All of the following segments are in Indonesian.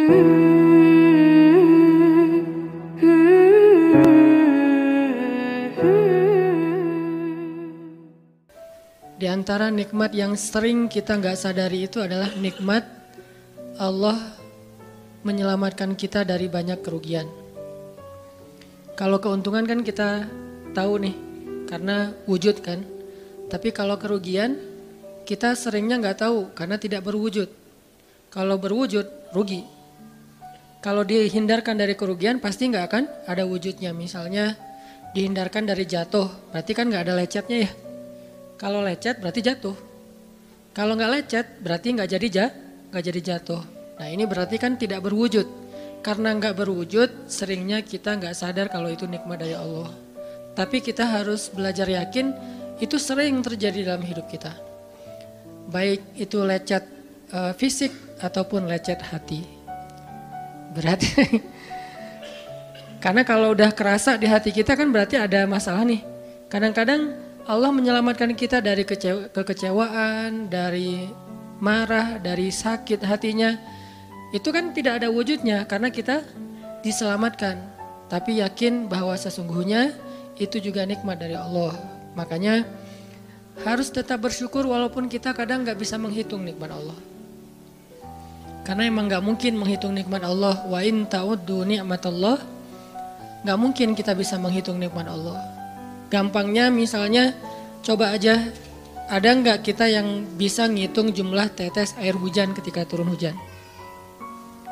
Di antara nikmat yang sering kita nggak sadari itu adalah nikmat Allah menyelamatkan kita dari banyak kerugian. Kalau keuntungan kan kita tahu nih, karena wujud kan. Tapi kalau kerugian, kita seringnya nggak tahu karena tidak berwujud. Kalau berwujud, rugi. Kalau dihindarkan dari kerugian, pasti nggak akan ada wujudnya. Misalnya dihindarkan dari jatuh, berarti kan nggak ada lecetnya ya. Kalau lecet berarti jatuh. Kalau nggak lecet berarti nggak jadi jatuh. Nah ini berarti kan tidak berwujud. Karena nggak berwujud, seringnya kita nggak sadar kalau itu nikmat dari Allah. Tapi kita harus belajar yakin itu sering terjadi dalam hidup kita. Baik itu lecet fisik ataupun lecet hati. Berat. Karena kalau udah kerasa di hati kita kan berarti ada masalah nih. Kadang-kadang Allah menyelamatkan kita dari kekecewaan, dari marah, dari sakit hatinya. Itu kan tidak ada wujudnya karena kita diselamatkan. Tapi yakin bahwa sesungguhnya itu juga nikmat dari Allah. Makanya harus tetap bersyukur walaupun kita kadang gak bisa menghitung nikmat Allah. Karena emang gak mungkin menghitung nikmat Allah. Wa in ta'uddu ni'matallah. Gak mungkin kita bisa menghitung nikmat Allah. Gampangnya misalnya coba aja, ada nggak kita yang bisa ngitung jumlah tetes air hujan ketika turun hujan?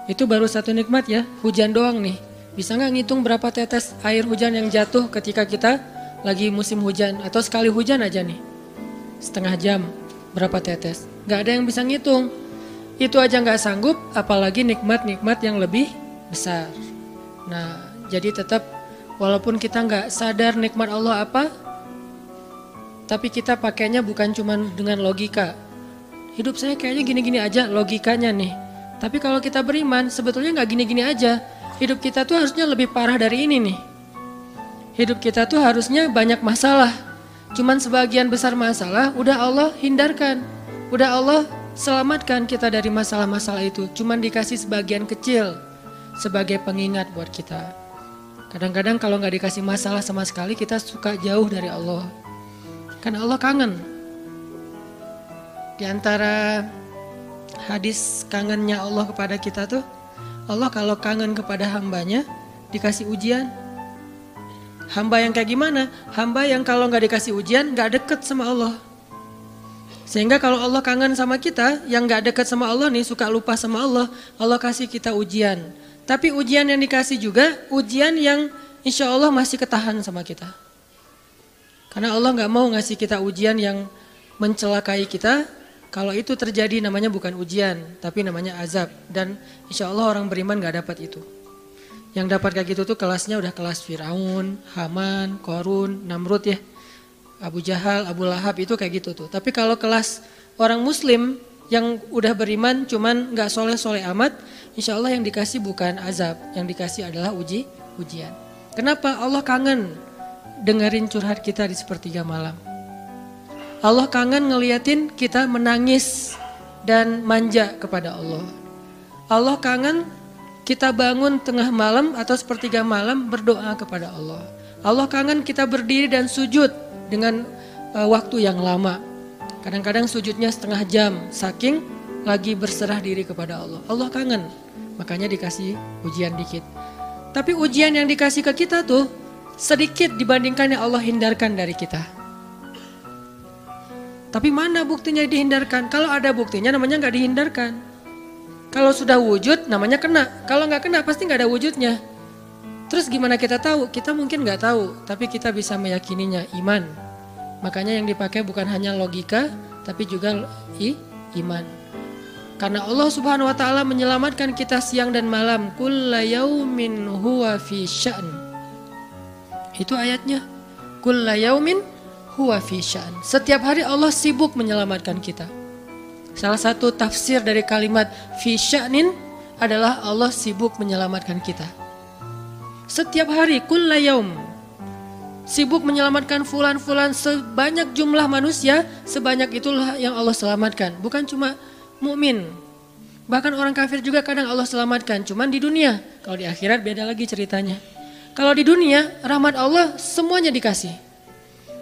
Itu baru satu nikmat ya, hujan doang nih. Bisa nggak ngitung berapa tetes air hujan yang jatuh ketika kita lagi musim hujan? Atau sekali hujan aja nih, setengah jam berapa tetes? Nggak ada yang bisa ngitung. Itu aja nggak sanggup, apalagi nikmat-nikmat yang lebih besar. Nah jadi tetap walaupun kita nggak sadar nikmat Allah apa, tapi kita pakainya bukan cuma dengan logika. Hidup saya kayaknya gini-gini aja logikanya nih. Tapi kalau kita beriman sebetulnya nggak gini-gini aja. Hidup kita tuh harusnya lebih parah dari ini nih. Hidup kita tuh harusnya banyak masalah. Cuman sebagian besar masalah udah Allah hindarkan. Udah Allah selamatkan kita dari masalah-masalah itu. Cuman dikasih sebagian kecil sebagai pengingat buat kita. Kadang-kadang kalau nggak dikasih masalah sama sekali kita suka jauh dari Allah. Karena Allah kangen. Di antara hadis kangennya Allah kepada kita tuh, Allah kalau kangen kepada hambanya dikasih ujian. Hamba yang kayak gimana? Hamba yang kalau nggak dikasih ujian nggak deket sama Allah. Sehingga kalau Allah kangen sama kita, yang nggak deket sama Allah nih suka lupa sama Allah, Allah kasih kita ujian. Tapi ujian yang dikasih juga ujian yang insya Allah masih ketahan sama kita. Karena Allah gak mau ngasih kita ujian yang mencelakai kita. Kalau itu terjadi namanya bukan ujian, tapi namanya azab. Dan insya Allah orang beriman gak dapat itu. Yang dapat kayak gitu tuh kelasnya udah kelas Firaun, Haman, Korun, Namrud ya. Abu Jahal, Abu Lahab itu kayak gitu tuh. Tapi kalau kelas orang muslim yang udah beriman cuman gak soleh-soleh amat, insya Allah yang dikasih bukan azab, yang dikasih adalah ujian. Kenapa? Allah kangen dengerin curhat kita di sepertiga malam. Allah kangen ngeliatin kita menangis dan manja kepada Allah. Allah kangen kita bangun tengah malam atau sepertiga malam berdoa kepada Allah. Allah kangen kita berdiri dan sujud dengan waktu yang lama. Kadang-kadang sujudnya setengah jam, saking lagi berserah diri kepada Allah. Allah kangen, makanya dikasih ujian dikit. Tapi ujian yang dikasih ke kita tuh sedikit dibandingkan yang Allah hindarkan dari kita. Tapi mana buktinya dihindarkan? Kalau ada buktinya namanya gak dihindarkan. Kalau sudah wujud namanya kena. Kalau gak kena pasti gak ada wujudnya. Terus gimana kita tahu? Kita mungkin gak tahu, tapi kita bisa meyakininya, iman. Makanya yang dipakai bukan hanya logika, tapi juga iman. Karena Allah Subhanahu wa taala menyelamatkan kita siang dan malam. Kulla yaumin huwa fi sya'n. Itu ayatnya. Kulla yaumin huwa fi sya'n. Setiap hari Allah sibuk menyelamatkan kita. Salah satu tafsir dari kalimat fi sya'nin adalah Allah sibuk menyelamatkan kita. Setiap hari kulla yaum. Sibuk menyelamatkan fulan-fulan, sebanyak jumlah manusia, sebanyak itulah yang Allah selamatkan. Bukan cuma mukmin. Bahkan orang kafir juga kadang Allah selamatkan, cuman di dunia. Kalau di akhirat beda lagi ceritanya. Kalau di dunia, rahmat Allah semuanya dikasih.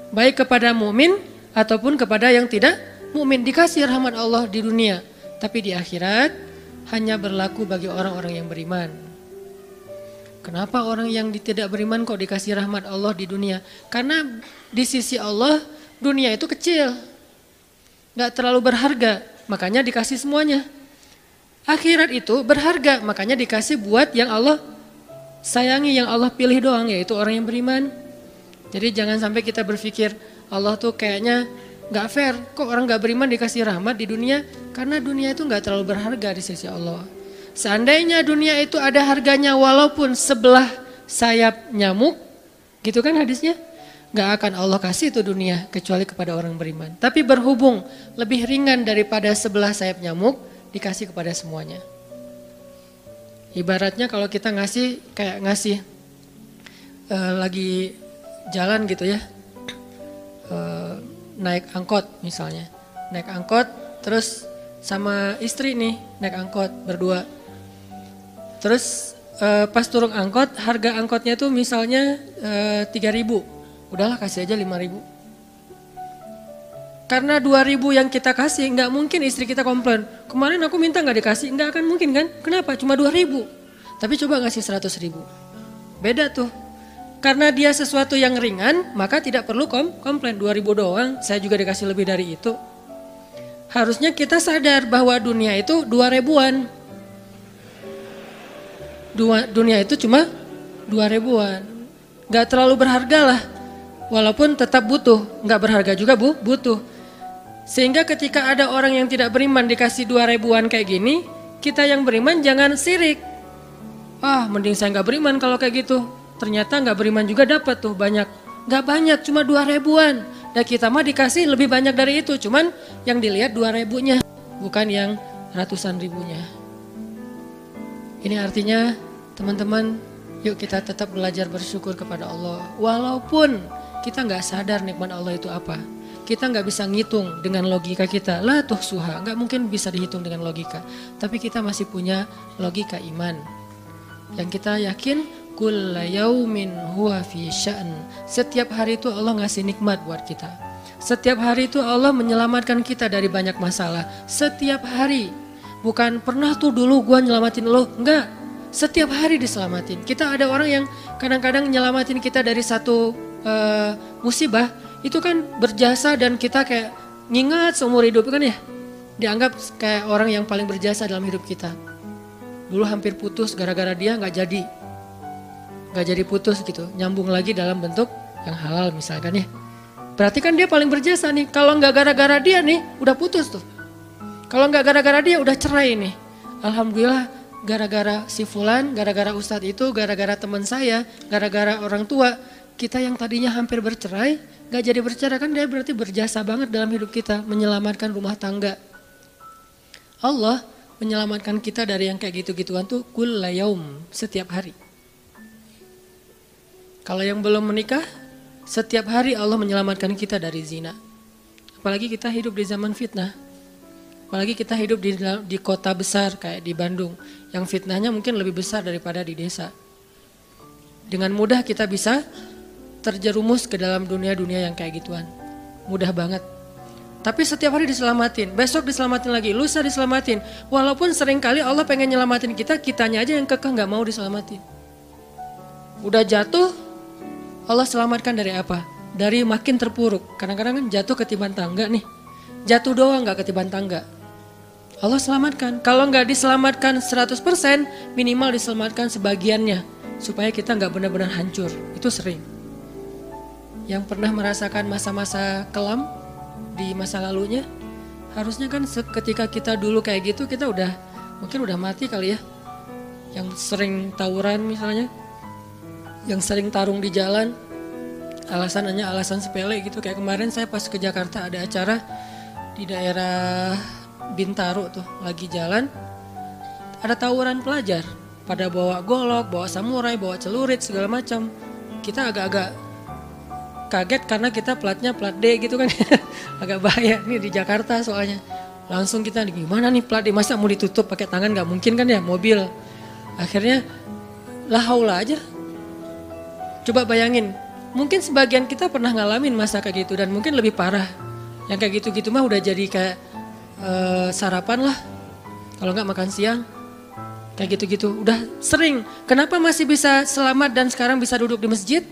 Baik kepada mukmin ataupun kepada yang tidak mukmin, dikasih rahmat Allah di dunia. Tapi di akhirat hanya berlaku bagi orang-orang yang beriman. Kenapa orang yang tidak beriman kok dikasih rahmat Allah di dunia? Karena di sisi Allah dunia itu kecil, gak terlalu berharga, makanya dikasih semuanya. Akhirat itu berharga, makanya dikasih buat yang Allah sayangi, yang Allah pilih doang, yaitu orang yang beriman. Jadi jangan sampai kita berpikir Allah tuh kayaknya gak fair, kok orang gak beriman dikasih rahmat di dunia? Karena dunia itu gak terlalu berharga di sisi Allah. Seandainya dunia itu ada harganya walaupun sebelah sayap nyamuk, gitu kan hadisnya, gak akan Allah kasih itu dunia kecuali kepada orang beriman. Tapi berhubung lebih ringan daripada sebelah sayap nyamuk, dikasih kepada semuanya. Ibaratnya kalau kita ngasih kayak ngasih lagi jalan gitu ya, naik angkot misalnya, naik angkot terus sama istri nih naik angkot berdua. Terus pas turun angkot, harga angkotnya tuh misalnya 3.000, udahlah kasih aja 5.000. Karena 2.000 yang kita kasih, nggak mungkin istri kita komplain. Kemarin aku minta nggak dikasih, nggak akan mungkin kan? Kenapa? Cuma 2.000. Tapi coba ngasih 100.000. Beda tuh. Karena dia sesuatu yang ringan, maka tidak perlu komplain. 2.000 doang, saya juga dikasih lebih dari itu. Harusnya kita sadar bahwa dunia itu 2.000-an. Dunia itu cuma 2.000-an. Nggak terlalu berharga lah. Walaupun tetap butuh, nggak berharga juga butuh. Sehingga ketika ada orang yang tidak beriman dikasih 2.000-an kayak gini, kita yang beriman jangan sirik. Mending saya nggak beriman kalau kayak gitu. Ternyata nggak beriman juga dapat tuh banyak. Nggak banyak, cuma 2.000-an. Dan kita mah dikasih lebih banyak dari itu. Cuman yang dilihat 2.000-nya, bukan yang ratusan ribunya. Ini artinya teman-teman, yuk kita tetap belajar bersyukur kepada Allah. Walaupun kita nggak sadar nikmat Allah itu apa. Kita nggak bisa ngitung dengan logika kita. La tuhsuha, nggak mungkin bisa dihitung dengan logika. Tapi kita masih punya logika iman. Yang kita yakin, kulla yaumin huwa fi sya'n. Setiap hari itu Allah ngasih nikmat buat kita. Setiap hari itu Allah menyelamatkan kita dari banyak masalah. Setiap hari. Bukan pernah tuh dulu gua nyelamatin lo. Enggak. Setiap hari diselamatin. Kita ada orang yang kadang-kadang nyelamatin kita dari satu musibah. Itu kan berjasa dan kita kayak ngingat seumur hidup kan ya. Dianggap kayak orang yang paling berjasa dalam hidup kita. Dulu hampir putus gara-gara dia gak jadi putus gitu. Nyambung lagi dalam bentuk yang halal misalkan ya. Berarti kan dia paling berjasa nih. Kalau gak gara-gara dia nih udah putus tuh. Kalau gak gara-gara dia udah cerai nih. Alhamdulillah gara-gara si fulan, gara-gara ustadz itu, gara-gara teman saya, gara-gara orang tua. Kita yang tadinya hampir bercerai, gak jadi bercerai kan dia berarti berjasa banget dalam hidup kita. Menyelamatkan rumah tangga. Allah menyelamatkan kita dari yang kayak gitu-gituan tuh kulla yaum, setiap hari. Kalau yang belum menikah, setiap hari Allah menyelamatkan kita dari zina. Apalagi kita hidup di zaman fitnah. Apalagi kita hidup di kota besar kayak di Bandung. Yang fitnahnya mungkin lebih besar daripada di desa. Dengan mudah kita bisa terjerumus ke dalam dunia-dunia yang kayak gituan. Mudah banget. Tapi setiap hari diselamatin. Besok diselamatin lagi, lusa diselamatin. Walaupun seringkali Allah pengen nyelamatin kita, kitanya aja yang kekeh gak mau diselamatin. Udah jatuh, Allah selamatkan dari apa? Dari makin terpuruk. Kadang-kadang kan jatuh ketiban tangga nih. Jatuh doang gak ketiban tangga. Allah selamatkan. Kalau gak diselamatkan 100%, minimal diselamatkan sebagiannya. Supaya kita gak benar-benar hancur. Itu sering. Yang pernah merasakan masa-masa kelam di masa lalunya. Harusnya kan ketika kita dulu kayak gitu kita mungkin udah mati kali ya. Yang sering tawuran misalnya. Yang sering tarung di jalan. Alasannya alasan sepele gitu. Kayak kemarin saya pas ke Jakarta ada acara di daerah Bintaro tuh lagi jalan. Ada tawuran pelajar. Pada bawa golok, bawa samurai, bawa celurit segala macam. Kita agak-agak kaget karena kita platnya plat D gitu kan. Agak bahaya nih di Jakarta soalnya. Langsung kita gimana nih plat, masa mau ditutup pakai tangan, nggak mungkin kan ya mobil. Akhirnya la haula aja. Coba bayangin, mungkin sebagian kita pernah ngalamin masa kayak gitu dan mungkin lebih parah. Yang kayak gitu-gitu mah udah jadi kayak sarapan lah. Kalau nggak makan siang, kayak gitu-gitu. Udah sering. Kenapa masih bisa selamat dan sekarang bisa duduk di masjid?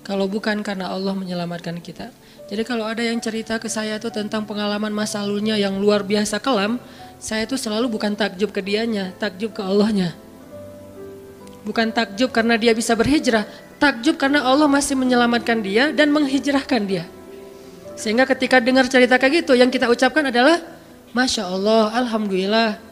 Kalau bukan karena Allah menyelamatkan kita. Jadi kalau ada yang cerita ke saya tuh tentang pengalaman masa lalunya yang luar biasa kelam, saya tuh selalu bukan takjub ke dianya, takjub ke Allahnya. Bukan takjub karena dia bisa berhijrah, takjub karena Allah masih menyelamatkan dia dan menghijrahkan dia. Sehingga ketika dengar cerita kayak gitu, yang kita ucapkan adalah Masya Allah, Alhamdulillah.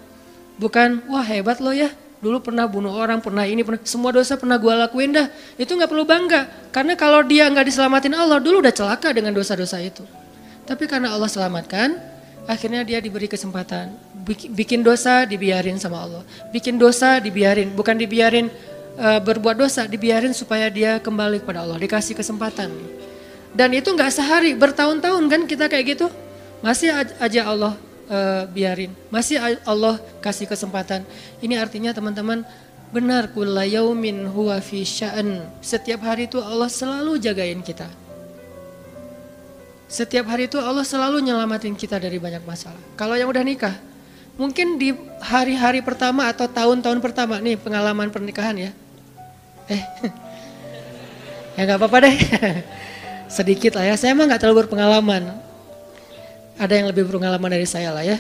Bukan, wah hebat lo ya, dulu pernah bunuh orang, pernah ini, pernah semua dosa pernah gue lakuin dah. Itu gak perlu bangga, karena kalau dia gak diselamatin Allah, dulu udah celaka dengan dosa-dosa itu. Tapi karena Allah selamatkan, akhirnya dia diberi kesempatan. Bikin dosa dibiarin sama Allah. Bikin dosa dibiarin, bukan dibiarin berbuat dosa, dibiarin supaya dia kembali kepada Allah, dikasih kesempatan. Dan itu gak sehari, bertahun-tahun kan kita kayak gitu. Masih aja Allah biarin, masih Allah kasih kesempatan. Ini artinya teman-teman, benar kulla yaumin huwa fi sya'an. Setiap hari itu Allah selalu jagain kita. Setiap hari itu Allah selalu nyelamatin kita dari banyak masalah. Kalau yang udah nikah, mungkin di hari-hari pertama atau tahun-tahun pertama nih pengalaman pernikahan ya. Ya nggak apa-apa deh. Sedikit lah ya, saya mah nggak terlalu berpengalaman. Ada yang lebih berpengalaman dari saya lah ya,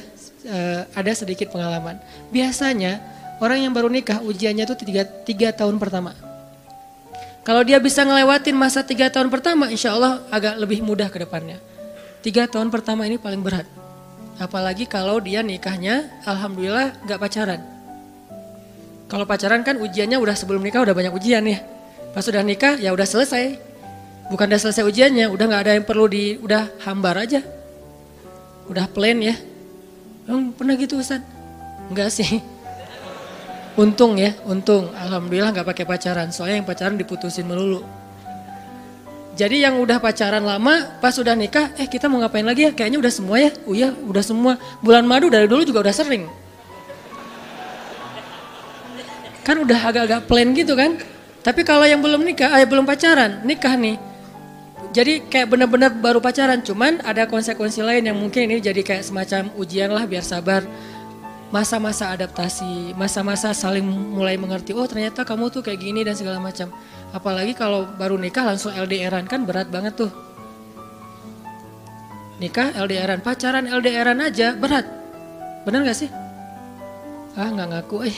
ada sedikit pengalaman. Biasanya orang yang baru nikah ujiannya itu 3 tahun pertama. Kalau dia bisa ngelewatin masa 3 tahun pertama, insya Allah agak lebih mudah ke depannya. 3 tahun pertama ini paling berat. Apalagi kalau dia nikahnya, alhamdulillah gak pacaran. Kalau pacaran kan ujiannya udah sebelum nikah udah banyak ujian ya. Pas sudah nikah ya udah selesai. Bukan udah selesai ujiannya, udah gak ada yang perlu udah hambar aja. Udah plain ya. Pernah gitu Ustaz? Enggak sih. Untung ya, untung. Alhamdulillah gak pakai pacaran. Soalnya yang pacaran diputusin melulu. Jadi yang udah pacaran lama, pas udah nikah, kita mau ngapain lagi ya? Kayaknya udah semua ya. Oh iya, udah semua. Bulan madu dari dulu juga udah sering. Kan udah agak-agak plain gitu kan. Tapi kalau yang belum nikah, belum pacaran, nikah nih. Jadi kayak benar-benar baru pacaran, cuman ada konsekuensi lain yang mungkin ini jadi kayak semacam ujian lah biar sabar. Masa-masa adaptasi, masa-masa saling mulai mengerti, oh ternyata kamu tuh kayak gini dan segala macam. Apalagi kalau baru nikah langsung LDRan kan berat banget tuh. Nikah LDRan, pacaran LDRan aja berat. Bener gak sih? Nggak ngaku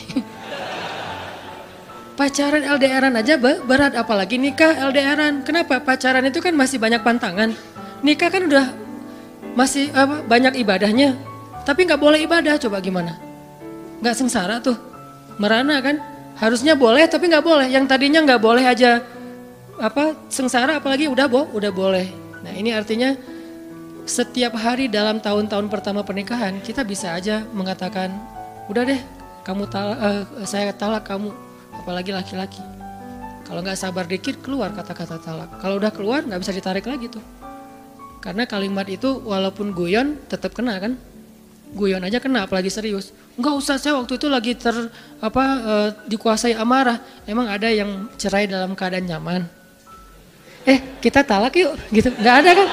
Pacaran LDRan aja berat, apalagi nikah LDRan. Kenapa? Pacaran itu kan masih banyak pantangan. Nikah kan udah masih banyak ibadahnya. Tapi nggak boleh ibadah, coba gimana? Nggak sengsara tuh, merana kan? Harusnya boleh tapi nggak boleh. Yang tadinya nggak boleh aja sengsara, apalagi udah boleh. Nah ini artinya setiap hari dalam tahun-tahun pertama pernikahan kita bisa aja mengatakan, udah deh, saya talak kamu. Apalagi laki-laki. Kalau nggak sabar dikit keluar kata-kata talak. Kalau udah keluar nggak bisa ditarik lagi tuh. Karena kalimat itu walaupun guyon tetap kena kan. Guyon aja kena apalagi serius. Enggak usah, saya waktu itu lagi dikuasai amarah. Emang ada yang cerai dalam keadaan nyaman? Kita talak yuk gitu. Nggak ada kan.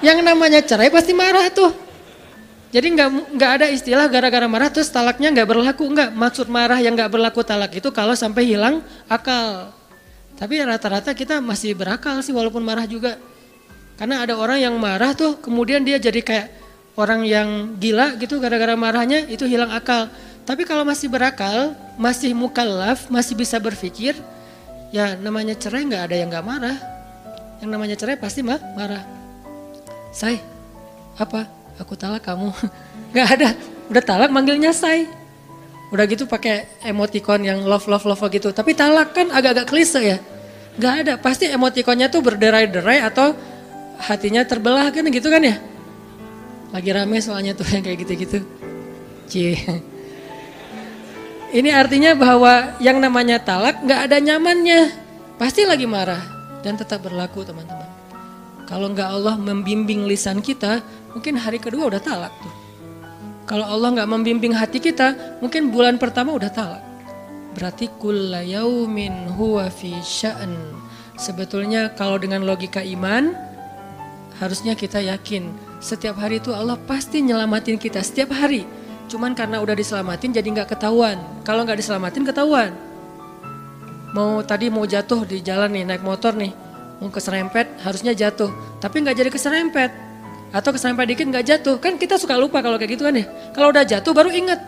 Yang namanya cerai pasti marah tuh. Jadi nggak ada istilah gara-gara marah terus talaknya nggak berlaku, nggak. Maksud marah yang nggak berlaku talak itu kalau sampai hilang akal. Tapi rata-rata kita masih berakal sih walaupun marah juga. Karena ada orang yang marah tuh kemudian dia jadi kayak orang yang gila gitu gara-gara marahnya itu hilang akal. Tapi kalau masih berakal, masih mukallaf, masih bisa berpikir, ya namanya cerai nggak ada yang nggak marah. Yang namanya cerai pasti marah. Aku talak kamu. Gak ada, udah talak manggilnya say. Udah gitu pakai emoticon yang love gitu. Tapi talak kan agak-agak klise ya. Gak ada, pasti emoticonnya tuh berderai-derai atau hatinya terbelah kan gitu kan ya. Lagi rame soalnya tuh yang kayak gitu-gitu. Ini artinya bahwa yang namanya talak gak ada nyamannya. Pasti lagi marah dan tetap berlaku teman-teman. Kalau nggak Allah membimbing lisan kita, mungkin hari kedua udah talak tuh. Kalau Allah nggak membimbing hati kita, mungkin bulan pertama udah talak. Berarti kulla yaumin huwa fi sya'an. Sebetulnya kalau dengan logika iman, harusnya kita yakin setiap hari itu Allah pasti nyelamatin kita setiap hari. Cuman karena udah diselamatin jadi nggak ketahuan. Kalau nggak diselamatin ketahuan. Mau jatuh di jalan nih, naik motor nih, mau keserempet harusnya jatuh, tapi nggak jadi keserempet. Atau keserempet dikit nggak jatuh, kan kita suka lupa kalau kayak gitu kan ya. Kalau udah jatuh baru ingat,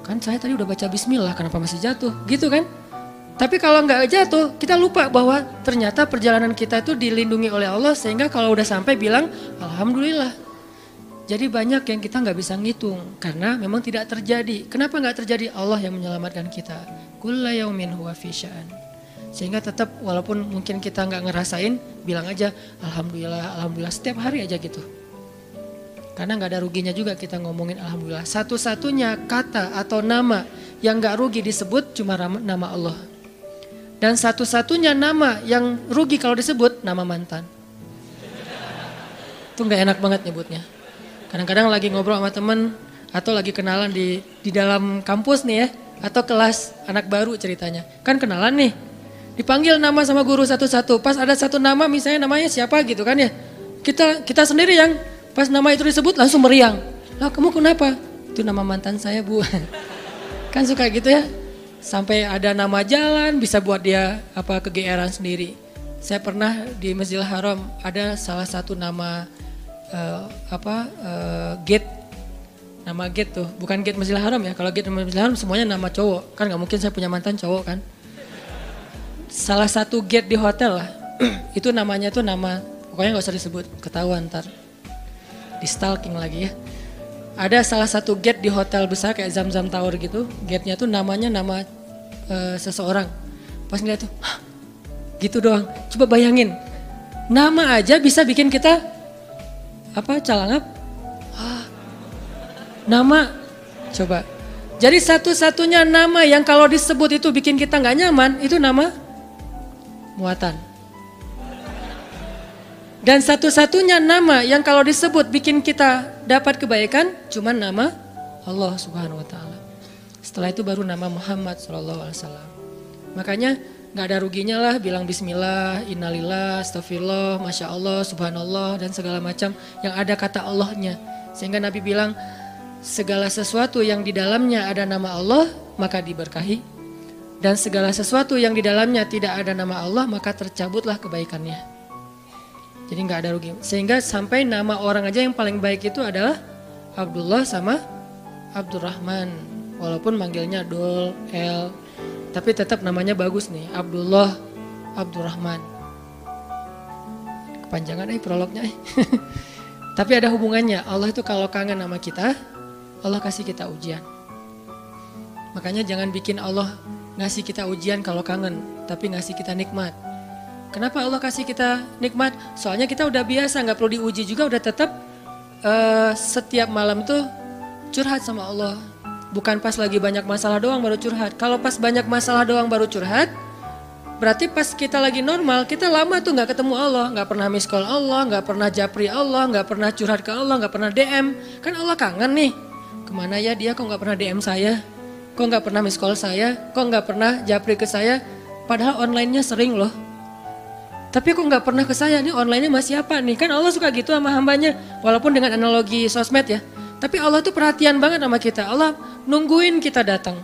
kan saya tadi udah baca bismillah kenapa masih jatuh, gitu kan. Tapi kalau nggak jatuh kita lupa bahwa ternyata perjalanan kita itu dilindungi oleh Allah sehingga kalau udah sampai bilang alhamdulillah. Jadi banyak yang kita nggak bisa ngitung karena memang tidak terjadi. Kenapa nggak terjadi? Allah yang menyelamatkan kita. Kulla yaumin huwa fi sya'an. Sehingga tetap walaupun mungkin kita nggak ngerasain, bilang aja alhamdulillah, alhamdulillah setiap hari aja gitu. Karena nggak ada ruginya juga kita ngomongin alhamdulillah. Satu-satunya kata atau nama yang nggak rugi disebut cuma nama Allah. Dan satu-satunya nama yang rugi kalau disebut nama mantan. Itu nggak enak banget nyebutnya. Kadang-kadang lagi ngobrol sama temen atau lagi kenalan di dalam kampus nih ya, atau kelas anak baru ceritanya. Kan kenalan nih. Dipanggil nama sama guru satu-satu. Pas ada satu nama misalnya namanya siapa gitu kan ya. Kita sendiri yang pas nama itu disebut langsung meriang. Lah kamu kenapa? Itu nama mantan saya bu. Kan suka gitu ya. Sampai ada nama jalan bisa buat dia kegeeran sendiri. Saya pernah di Masjidil Haram ada salah satu nama gate. Nama gate tuh. Bukan gate Masjidil Haram ya. Kalau gate Masjidil Haram semuanya nama cowok. Kan gak mungkin saya punya mantan cowok kan. Salah satu gate di hotel lah, itu namanya tuh nama, pokoknya gak usah disebut, ketahuan ntar. Di stalking lagi ya. Ada salah satu gate di hotel besar kayak Zamzam Tower gitu, gate-nya tuh namanya nama seseorang. Pas ngeliat tuh, hah, gitu doang. Coba bayangin, nama aja bisa bikin kita, calangap? Nama, coba. Jadi satu-satunya nama yang kalau disebut itu bikin kita gak nyaman, itu nama muatan. Dan satu-satunya nama yang kalau disebut bikin kita dapat kebaikan cuma nama Allah Subhanahu wa taala. Setelah itu baru nama Muhammad sallallahu alaihi wasallam. Makanya enggak ada ruginya lah bilang bismillah, innalillah, astagfirullah, masya Allah, subhanallah dan segala macam yang ada kata Allahnya. Sehingga Nabi bilang segala sesuatu yang di dalamnya ada nama Allah maka diberkahi. Dan segala sesuatu yang di dalamnya tidak ada nama Allah maka tercabutlah kebaikannya. Jadi nggak ada rugi. Sehingga sampai nama orang aja yang paling baik itu adalah Abdullah sama Abdurrahman. Walaupun manggilnya Dul, El. Tapi tetap namanya bagus nih. Abdullah, Abdurrahman. Kepanjangan prolognya. Tapi ada hubungannya. Allah itu kalau kangen sama kita, Allah kasih kita ujian. Makanya jangan bikin Allah ngasih kita ujian kalau kangen, tapi ngasih kita nikmat. Kenapa Allah kasih kita nikmat? Soalnya kita udah biasa, nggak perlu diuji juga, udah tetap setiap malam tuh curhat sama Allah. Bukan pas lagi banyak masalah doang baru curhat. Kalau pas banyak masalah doang baru curhat, berarti pas kita lagi normal, kita lama tuh nggak ketemu Allah, nggak pernah miss call Allah, nggak pernah japri Allah, nggak pernah curhat ke Allah, nggak pernah DM. Kan Allah kangen nih, kemana ya dia kok nggak pernah DM saya? Kok nggak pernah miss call saya? Kok nggak pernah japri ke saya? Padahal online-nya sering loh. Tapi kok nggak pernah ke saya? Nih online-nya masih apa nih? Kan Allah suka gitu sama hambanya. Walaupun dengan analogi sosmed ya. Tapi Allah tuh perhatian banget sama kita. Allah nungguin kita datang.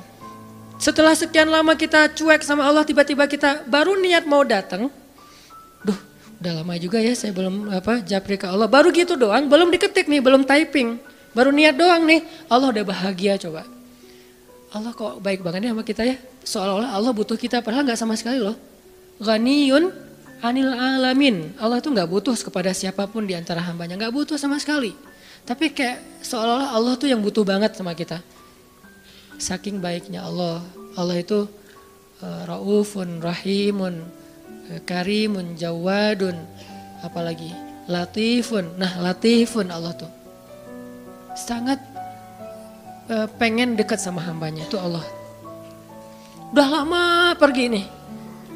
Setelah sekian lama kita cuek sama Allah, tiba-tiba kita baru niat mau datang. Duh, udah lama juga ya saya belum japri ke Allah. Baru gitu doang, belum diketik nih, belum typing. Baru niat doang nih. Allah udah bahagia coba. Allah kok baik banget ya sama kita ya. Seolah-olah Allah butuh kita, padahal gak sama sekali loh. Ghaniyun anil alamin. Allah tuh gak butuh kepada siapapun di antara hambanya. Gak butuh sama sekali. Tapi kayak seolah-olah Allah tuh yang butuh banget sama kita. Saking baiknya Allah. Allah itu raufun, rahimun, karimun, jawadun. Apalagi latifun. Nah latifun Allah tuh. Sangat pengen dekat sama hambanya, itu Allah. Udah lama pergi nih,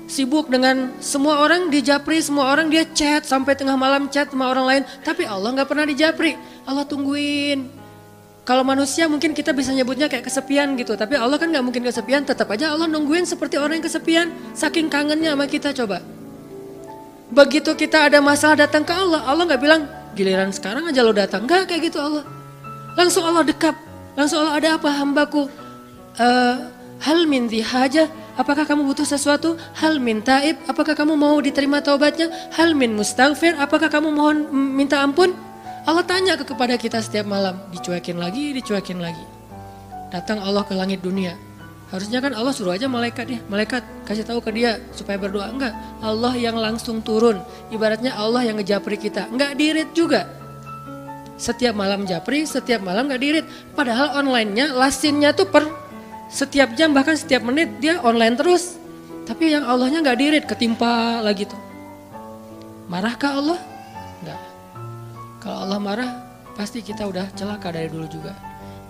sibuk dengan semua orang dijapri, semua orang dia chat sampai tengah malam chat sama orang lain, tapi Allah nggak pernah dijapri. Allah tungguin, Kalau manusia mungkin kita bisa nyebutnya kayak kesepian gitu. Tapi Allah kan gak mungkin kesepian, tetap aja Allah nungguin seperti orang yang kesepian. Saking kangennya sama kita coba. Begitu kita ada masalah datang ke Allah, Allah gak bilang giliran sekarang aja lo datang. Enggak kayak gitu Allah. Langsung Allah dekap, langsung Allah ada apa hambaku. Hal min haja, apakah kamu butuh sesuatu? Hal min taib, apakah kamu mau diterima taubatnya? Hal min mustaghfir, apakah kamu mohon minta ampun? Allah tanya kepada kita setiap malam, dicuekin lagi. Datang Allah ke langit dunia. Harusnya kan Allah suruh aja malaikat kasih tahu ke dia supaya berdoa. Enggak, Allah yang langsung turun. Ibaratnya Allah yang ngejapri kita. Enggak dirit juga. Setiap malam japri, setiap malam enggak dirit. Padahal online-nya, lasinnya tuh per setiap jam bahkan setiap menit dia online terus. Tapi yang Allahnya enggak dirit, ketimpa lagi tuh. Marahkah Allah? Enggak. Kalau Allah marah, pasti kita udah celaka dari dulu juga.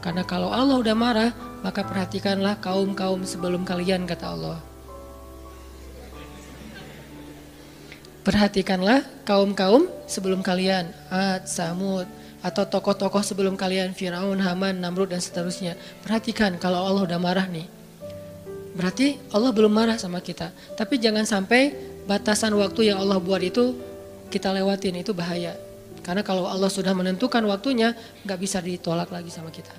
Karena kalau Allah udah marah, maka perhatikanlah kaum-kaum sebelum kalian, kata Allah. Perhatikanlah kaum-kaum sebelum kalian, Ad, Samud, atau tokoh-tokoh sebelum kalian, Firaun, Haman, Namrud, dan seterusnya. Perhatikan kalau Allah udah marah nih. Berarti Allah belum marah sama kita. Tapi jangan sampai batasan waktu yang Allah buat itu kita lewatin, itu bahaya. Karena kalau Allah sudah menentukan waktunya, gak bisa ditolak lagi sama kita.